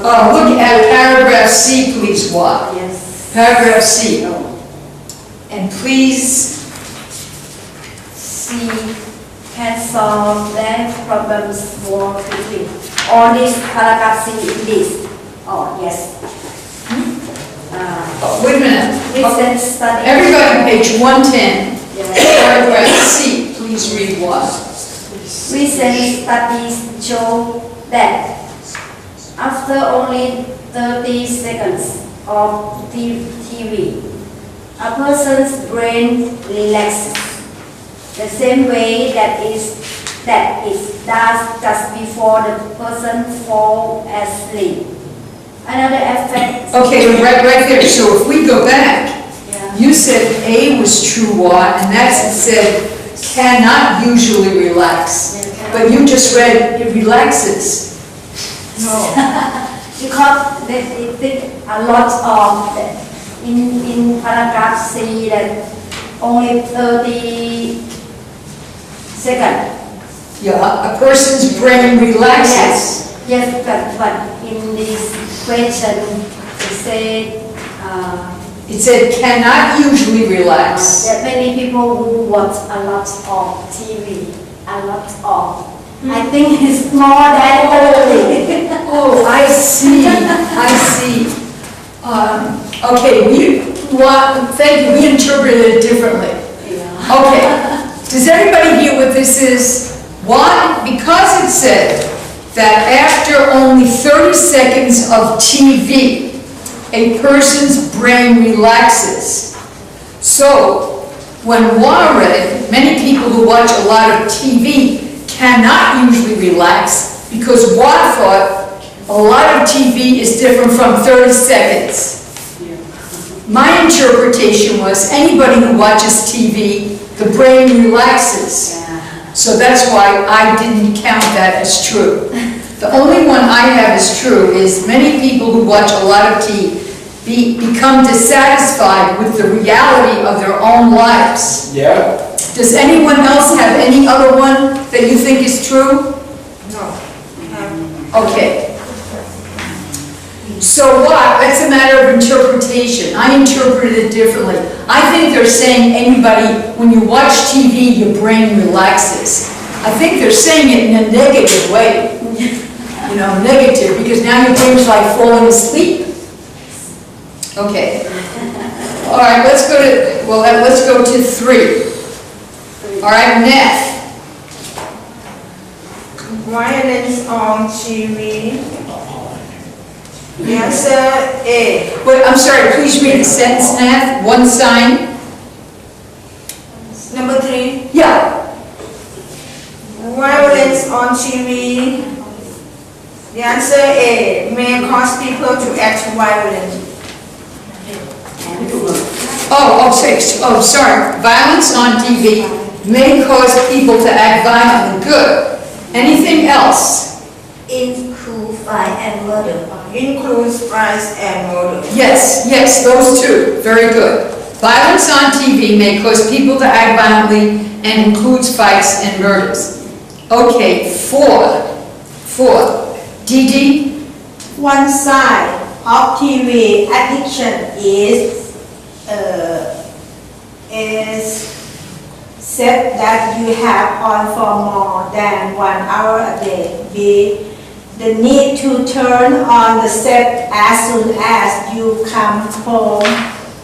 Look at paragraph C, please, What? Yes. Paragraph C. And please, C can solve their problems more quickly. All this paragraph C in this. Oh, yes. wait a minute. Recent study. Everybody, page 110, Yes. paragraph C, please read what? Recent studies show that after only 30 seconds of TV, a person's brain relaxes the same way that it does just before the person falls asleep. Another effect. Okay, right there. So if we go back, Yeah. you said A was true, what? And that said cannot usually relax. But you just read it relaxes. No. Because they think a lot of in paragraph C that only 30 seconds. Yeah, a person's brain relaxes. Yes, but in this question It said cannot usually relax. that many people who watch a lot of TV, a lot of. I think it's more than 30. Oh, I see, I see. Okay, thank you, we interpreted it differently. Yeah. Okay, does everybody hear what this is? Why? Because it said that after only 30 seconds of TV, a person's brain relaxes. So, when Wa read, many people who watch a lot of TV cannot usually relax because Wa thought a lot of TV is different from 30 seconds. My interpretation was anybody who watches TV, the brain relaxes. So that's why I didn't count that as true. The only one I have as true is many people who watch a lot of TV become dissatisfied with the reality of their own lives. Yeah. Does anyone else have any other one that you think is true? No. Okay. So what? That's a matter of interpretation. I interpreted it differently. I think they're saying anybody, when you watch TV, your brain relaxes. I think they're saying it in a negative way. You know, negative, because now your brain's like falling asleep. Okay. All right, let's go to 3. All right, Neff. Violence on TV. The answer A. Wait, I'm sorry, please read the sentence, Neff. One sign. Number 3. Yeah. Violence on TV. The answer A. May cause people to act violent. Sorry. Violence on TV may cause people to act violently. Good. Anything else? Include fire and murder. Includes price and murder. Yes, those two. Very good. Violence on TV may cause people to act violently and includes fights and murders. Okay, 4. Dee Dee? One side of TV addiction is said that you have on for more than 1 hour a day. B. The need to turn on the set as soon as you come home.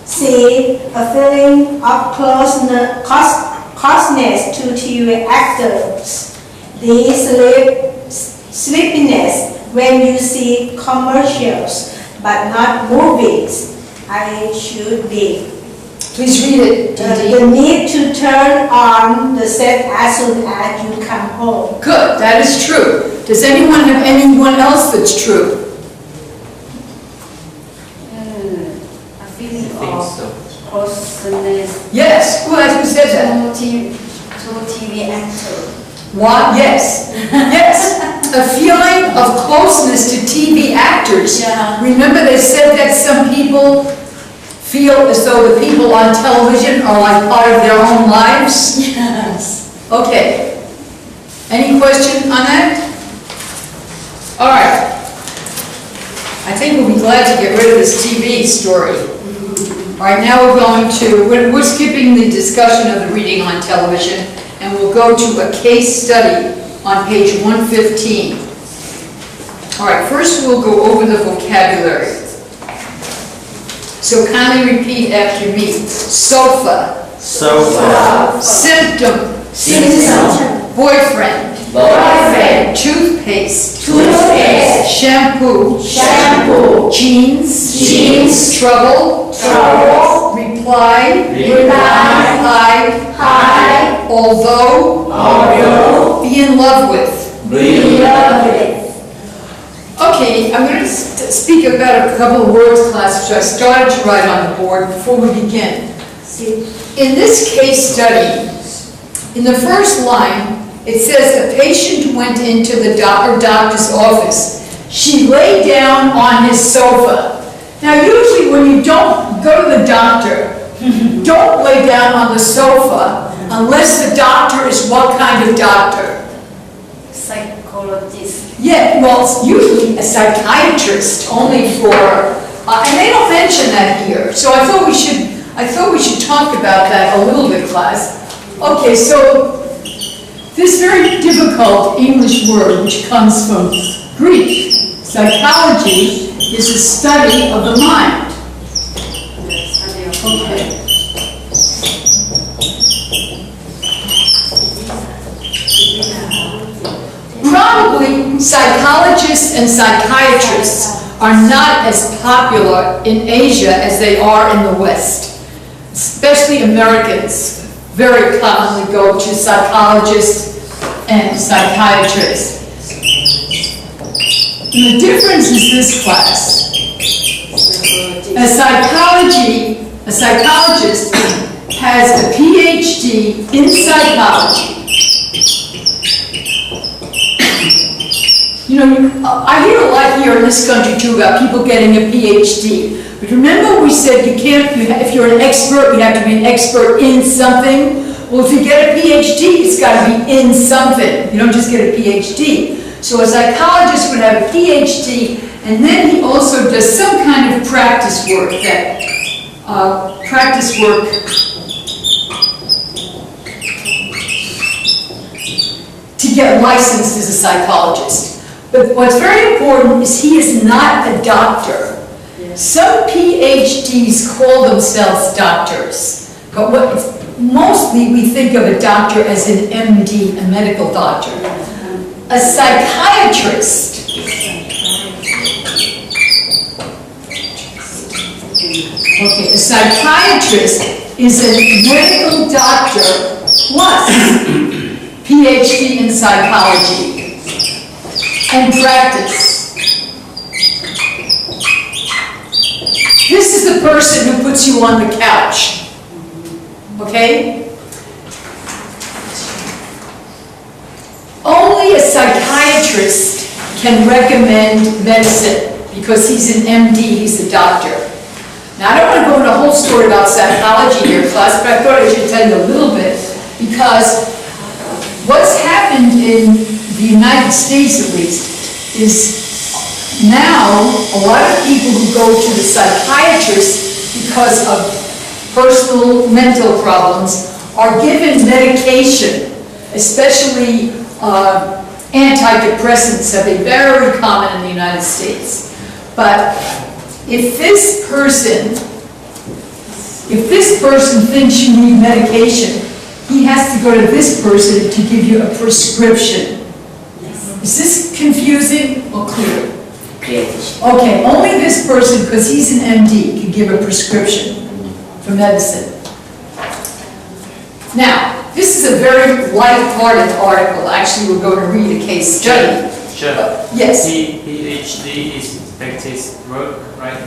C. A feeling of closeness to TV actors. D. Sleepiness when you see commercials but not movies. I should be. Please read it, Dee Dee. The need to turn on the set as soon as you come home. Good, that is true. Does anyone have anyone else that's true? A feeling of closeness Yes, who said that? to TV actor. What? Yes. A feeling of closeness to TV actors. Yeah. Remember they said that some people feel as though the people on television are like part of their own lives? Yes. Okay. Any question on that? All right. think we'll be glad to get rid of this TV story. All right, now we're skipping the discussion of the reading on television, and we'll go to a case study on page 115. All right, first we'll go over the vocabulary. So kindly repeat after me. Sofa. Sofa. Symptom. Symptom. Boyfriend. Boyfriend. Toothpaste. Toothpaste. Shampoo. Shampoo. Jeans. Jeans. Trouble. Trouble. Reply. Reply. Hide. Although. Although. Be in love with. Be in love with. Okay, I'm going to speak about a couple of words, class, which I started to write on the board before we begin. In this case study, in the first line, it says a patient went into the doctor's office. She lay down on his sofa. Now, usually when you don't go to the doctor, don't lay down on the sofa unless the doctor is what kind of doctor? Psychologist. Yeah, well, it's usually a psychiatrist, only for, and they don't mention that here. So I thought we should talk about that a little bit, class. Okay, so this very difficult English word, which comes from Greek, psychology, is the study of the mind. Okay. Probably psychologists and psychiatrists are not as popular in Asia as they are in the West. Especially Americans very commonly go to psychologists and psychiatrists. And the difference is this, class. A psychologist has a PhD in psychology. You know, I hear a lot here in this country too about people getting a PhD. But remember we said you can't, if you're an expert, you have to be an expert in something. Well, if you get a PhD, it's got to be in something. You don't just get a PhD. So a psychologist would have a PhD, and then he also does some kind of practice work to get licensed as a psychologist. But what's very important is he is not a doctor. Some PhDs call themselves doctors, but mostly we think of a doctor as an MD, a medical doctor. A psychiatrist a psychiatrist is a medical doctor plus PhD in psychology and practice. This is the person who puts you on the couch, okay? Only a psychiatrist can recommend medicine because he's an MD, he's a doctor. Now, I don't want to go into a whole story about psychology here, class, but I thought I should tell you a little bit because what's happened in the United States, at least, is now a lot of people who go to the psychiatrist because of personal mental problems are given medication, especially antidepressants have been very common in the United States. But if this person thinks you need medication, he has to go to this person to give you a prescription. Is this confusing or clear? Okay, only this person, because he's an MD, can give a prescription for medicine. Now, this is a very light-hearted article. Actually, we're going to read a case study. Sure. Yes? PhD is practice work, right?